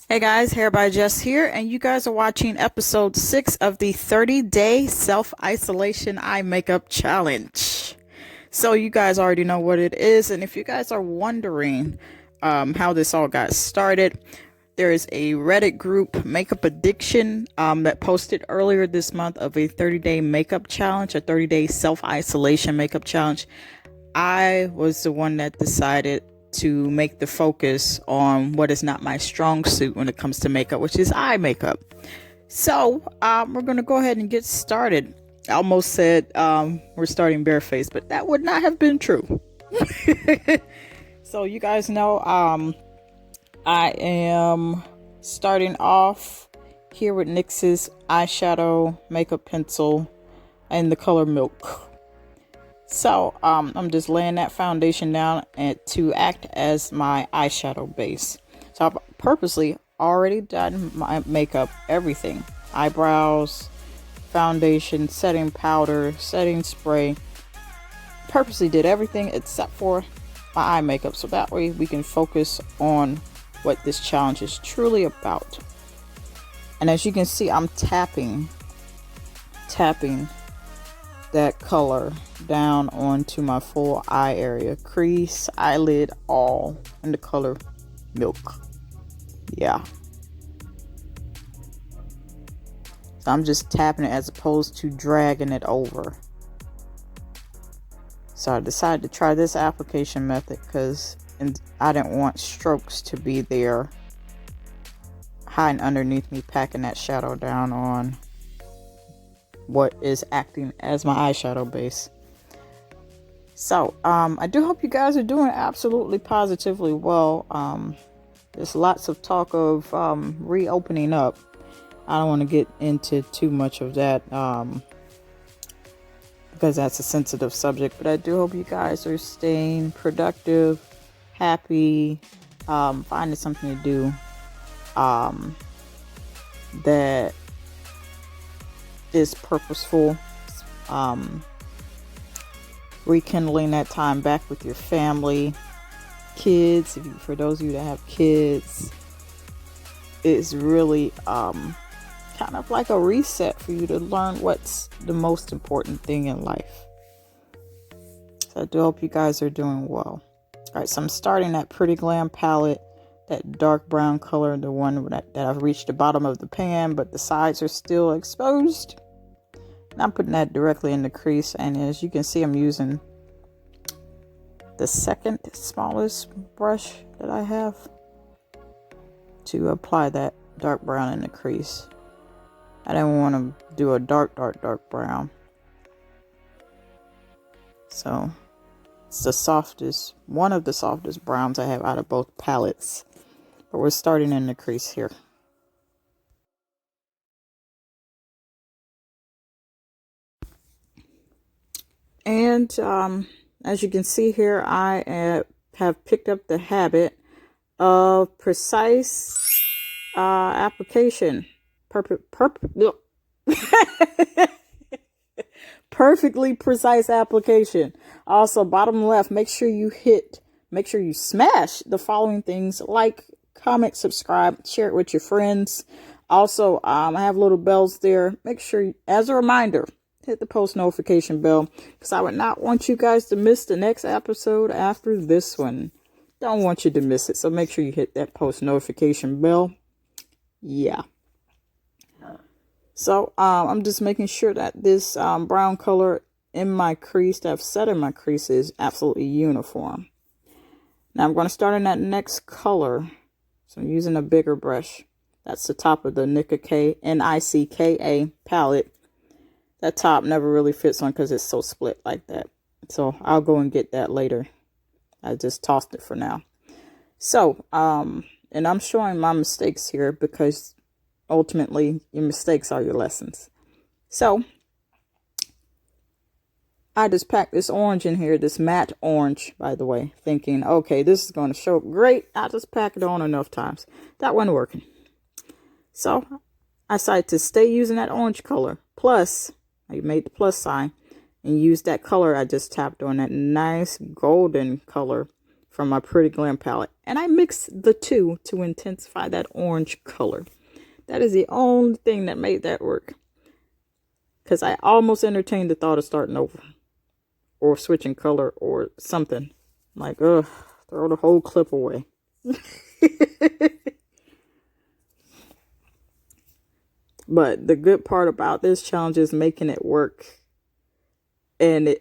Hey guys, Hair by Jess here, and you guys are watching episode 6 of the 30-day self-isolation eye makeup challenge. So you guys already know what it is, and if you guys are wondering how this all got started, there is a Reddit group, Makeup Addiction, that posted earlier this month of a 30-day makeup challenge, a 30-day self-isolation makeup challenge. I was the one that decided to make the focus on what is not my strong suit when it comes to makeup, which is eye makeup. So we're going to go ahead and get started. I almost said we're starting barefaced, but that would not have been true. So you guys know I am starting off here with NYX's eyeshadow makeup pencil in the color Milk. So I'm just laying that foundation down to act as my eyeshadow base. So I've purposely already done my makeup, everything. Eyebrows, foundation, setting powder, setting spray. Purposely did everything except for my eye makeup. So that way we can focus on what this challenge is truly about. And as you can see, I'm tapping that color down onto my full eye area, crease, eyelid, all in the color Milk. Yeah, so I'm just tapping it as opposed to dragging it over. So I decided to try this application method because I didn't want strokes to be there hiding underneath me, packing that shadow down on what is acting as my eyeshadow base. So I do hope you guys are doing absolutely positively well. There's lots of talk of reopening up. I don't want to get into too much of that because that's a sensitive subject, but I do hope you guys are staying productive, happy, finding something to do that is purposeful, rekindling that time back with your family, kids. For those of you that have kids, it's really kind of like a reset for you to learn what's the most important thing in life. So I do hope you guys are doing well. All right, so I'm starting that Pretty Glam palette, that dark brown color, the one that I've reached the bottom of the pan, but the sides are still exposed. And I'm putting that directly in the crease, and as you can see, I'm using the second smallest brush that I have to apply that dark brown in the crease. I didn't want to do a dark brown. So it's the softest, one of the softest browns I have out of both palettes. But we're starting in the crease here. And as you can see here, I have picked up the habit of precise application. Perfectly precise application. Also, bottom left, make sure you smash the following things: like, comment, subscribe, share it with your friends. Also, I have little bells there. Make sure, as a reminder, hit the post notification bell, because I would not want you guys to miss the next episode after this one. Don't want you to miss it, so make sure you hit that post notification bell. Yeah. So I'm just making sure that this brown color in my crease that I've set in my crease is absolutely uniform. Now I'm going to start in that next color. So I'm using a bigger brush. That's the top of the NICKA palette. That top never really fits on because it's so split like that. So I'll go and get that later. I just tossed it for now. So, and I'm showing my mistakes here because ultimately your mistakes are your lessons. So I just packed this orange in here, this matte orange, by the way, thinking, okay, this is going to show up great. I just pack it on enough times. That wasn't working. So I decided to stay using that orange color. Plus, I made the plus sign and used that color I just tapped on, that nice golden color from my Pretty Glam palette. And I mixed the two to intensify that orange color. That is the only thing that made that work. Because I almost entertained the thought of starting over. Or switching color or something. Like, ugh, throw the whole clip away. But the good part about this challenge is making it work. And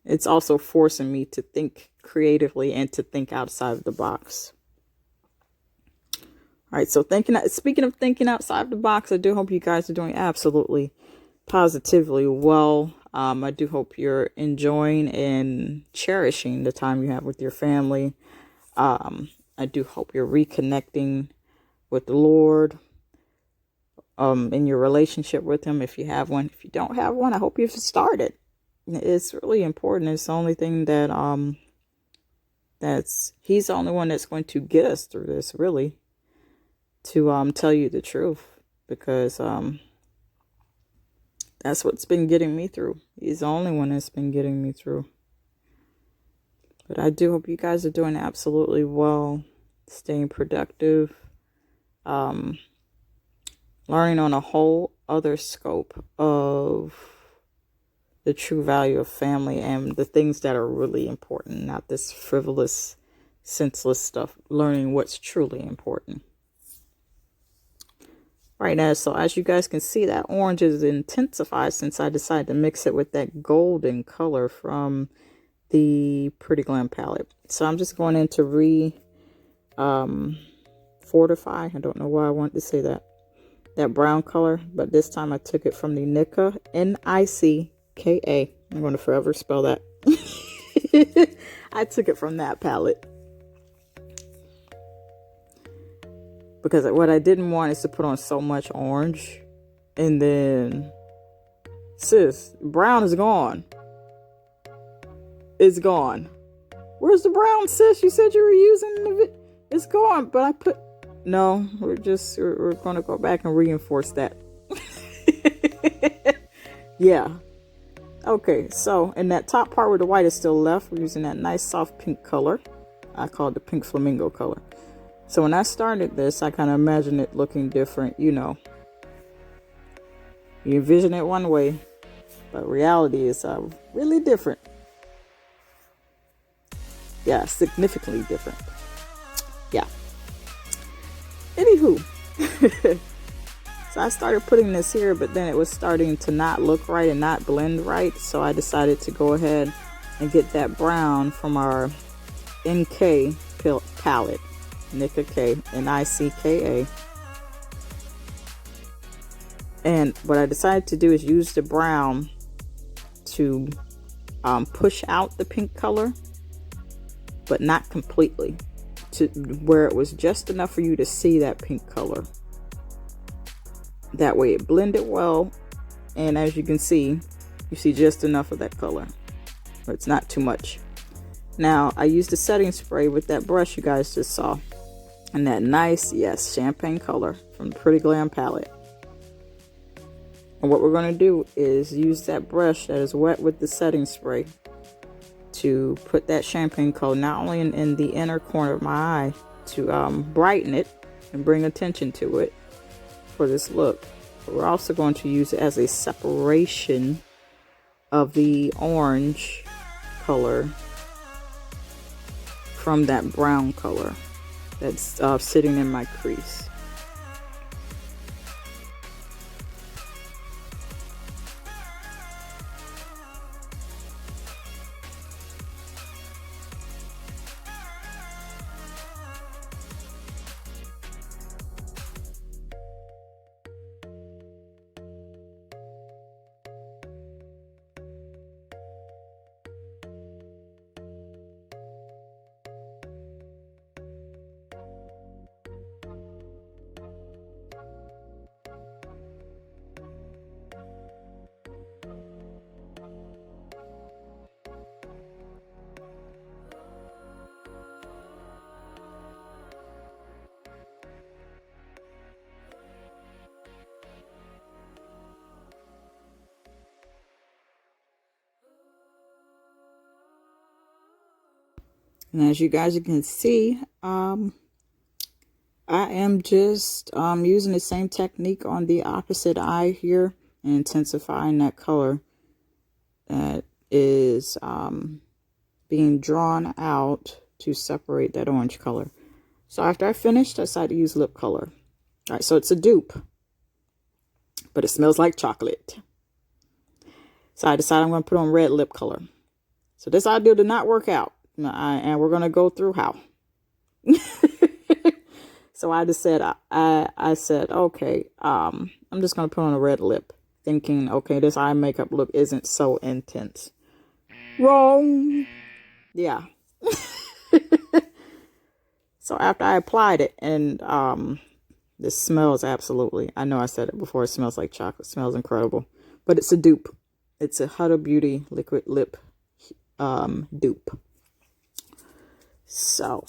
it's also forcing me to think creatively and to think outside of the box. All right, so speaking of thinking outside of the box, I do hope you guys are doing absolutely positively well. I do hope you're enjoying and cherishing the time you have with your family. I do hope you're reconnecting with the Lord, in your relationship with him, if you have one. If you don't have one, I hope you've started. It's really important. It's the only thing that, he's the only one that's going to get us through this, really, to, tell you the truth, because, that's what's been getting me through. He's the only one that's been getting me through. But I do hope you guys are doing absolutely well, staying productive, learning on a whole other scope of the true value of family and the things that are really important, not this frivolous, senseless stuff, learning what's truly important. Right now, so as you guys can see, that orange is intensified since I decided to mix it with that golden color from the Pretty Glam palette. So I'm just going in to fortify. I don't know why I wanted to say that brown color, but this time I took it from the Nicka, Nicka. I'm going to forever spell that. I took it from that palette. Because what I didn't want is to put on so much orange. And then, sis, brown is gone. It's gone. Where's the brown, sis? You said you were using it's gone. But I put... No, we're going to go back and reinforce that. Yeah. Okay, so in that top part where the white is still left, we're using that nice soft pink color. I call it the pink flamingo color. So when I started this, I kind of imagined it looking different, you know. You envision it one way, but reality is really different. Yeah, significantly different. Yeah. Anywho. So I started putting this here, but then it was starting to not look right and not blend right. So I decided to go ahead and get that brown from our NK palette. Nicka K, Nicka. And what I decided to do is use the brown to push out the pink color, but not completely, to where it was just enough for you to see that pink color. That way it blended well, and as you can see, you see just enough of that color, but it's not too much. Now I used the setting spray with that brush you guys just saw, and that nice, yes, champagne color from the Pretty Glam palette. And what we're going to do is use that brush that is wet with the setting spray to put that champagne color not only in the inner corner of my eye to brighten it and bring attention to it for this look, but we're also going to use it as a separation of the orange color from that brown color that's sitting in my crease. And as you guys can see, I am just using the same technique on the opposite eye here and intensifying that color that is being drawn out to separate that orange color. So after I finished, I decided to use lip color. All right, so it's a dupe, but it smells like chocolate. So I decided I'm going to put on red lip color. So this idea did not work out, and we're going to go through how. So I just said, I said, okay, I'm just going to put on a red lip, thinking, okay, this eye makeup look isn't so intense. Wrong. Yeah. So after I applied it, and this smells absolutely, I know I said it before, it smells like chocolate. It smells incredible. But it's a dupe. It's a Huda Beauty liquid lip dupe. So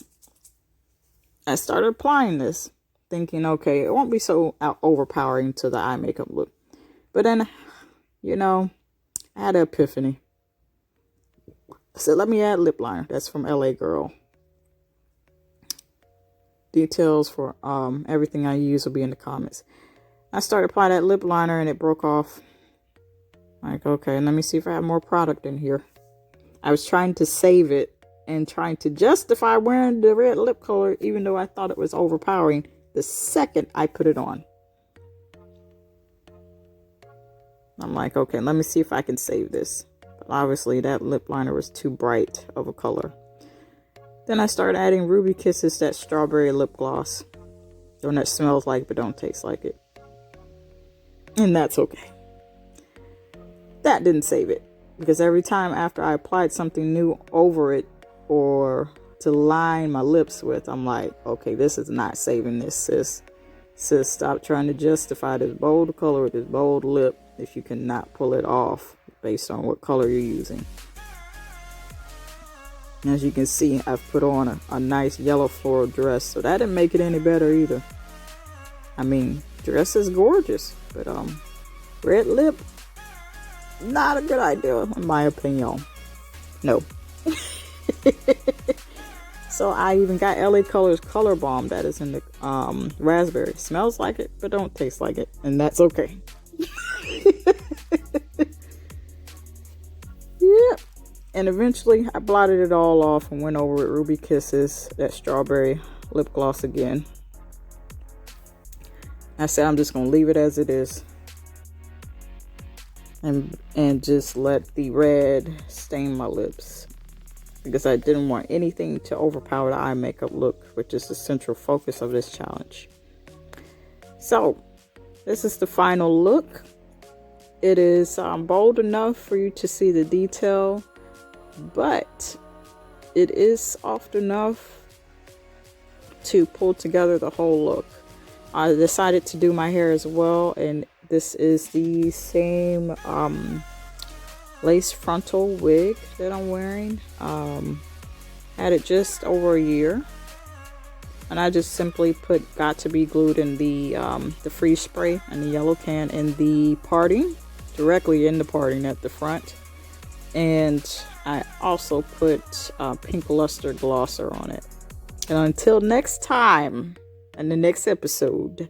I started applying this, thinking, okay, it won't be so overpowering to the eye makeup look. But then, you know, I had an epiphany. I said, let me add lip liner. That's from LA Girl. Details for everything I use will be in the comments. I started applying that lip liner and it broke off. Like, okay, let me see if I have more product in here. I was trying to save it and trying to justify wearing the red lip color, even though I thought it was overpowering the second I put it on. I'm like, okay, let me see if I can save this. But obviously that lip liner was too bright of a color. Then I started adding Ruby Kisses, that strawberry lip gloss. The one that smells like but don't taste like it. And that's okay. That didn't save it. Because every time after I applied something new over it, or to line my lips with, I'm like, okay, this is not saving this, sis. Sis, stop trying to justify this bold color with this bold lip if you cannot pull it off based on what color you're using. As you can see, I've put on a nice yellow floral dress, so that didn't make it any better either. I mean, dress is gorgeous, but red lip, not a good idea in my opinion. No. So I even got LA Colors Color Balm that is in the raspberry. Smells like it, but don't taste like it, and that's okay. Yeah. And eventually I blotted it all off and went over with Ruby Kisses, that strawberry lip gloss again. I said I'm just gonna leave it as it is, and just let the red stain my lips, because I didn't want anything to overpower the eye makeup look, which is the central focus of this challenge. So this is the final look. It is bold enough for you to see the detail, but it is soft enough to pull together the whole look. I decided to do my hair as well, and this is the same lace frontal wig that I'm wearing. Had it just over a year, and I just simply put Got to Be Glued in the freeze spray and the yellow can in the parting, directly in the parting at the front. And I also put pink luster glosser on it. And until next time, in the next episode,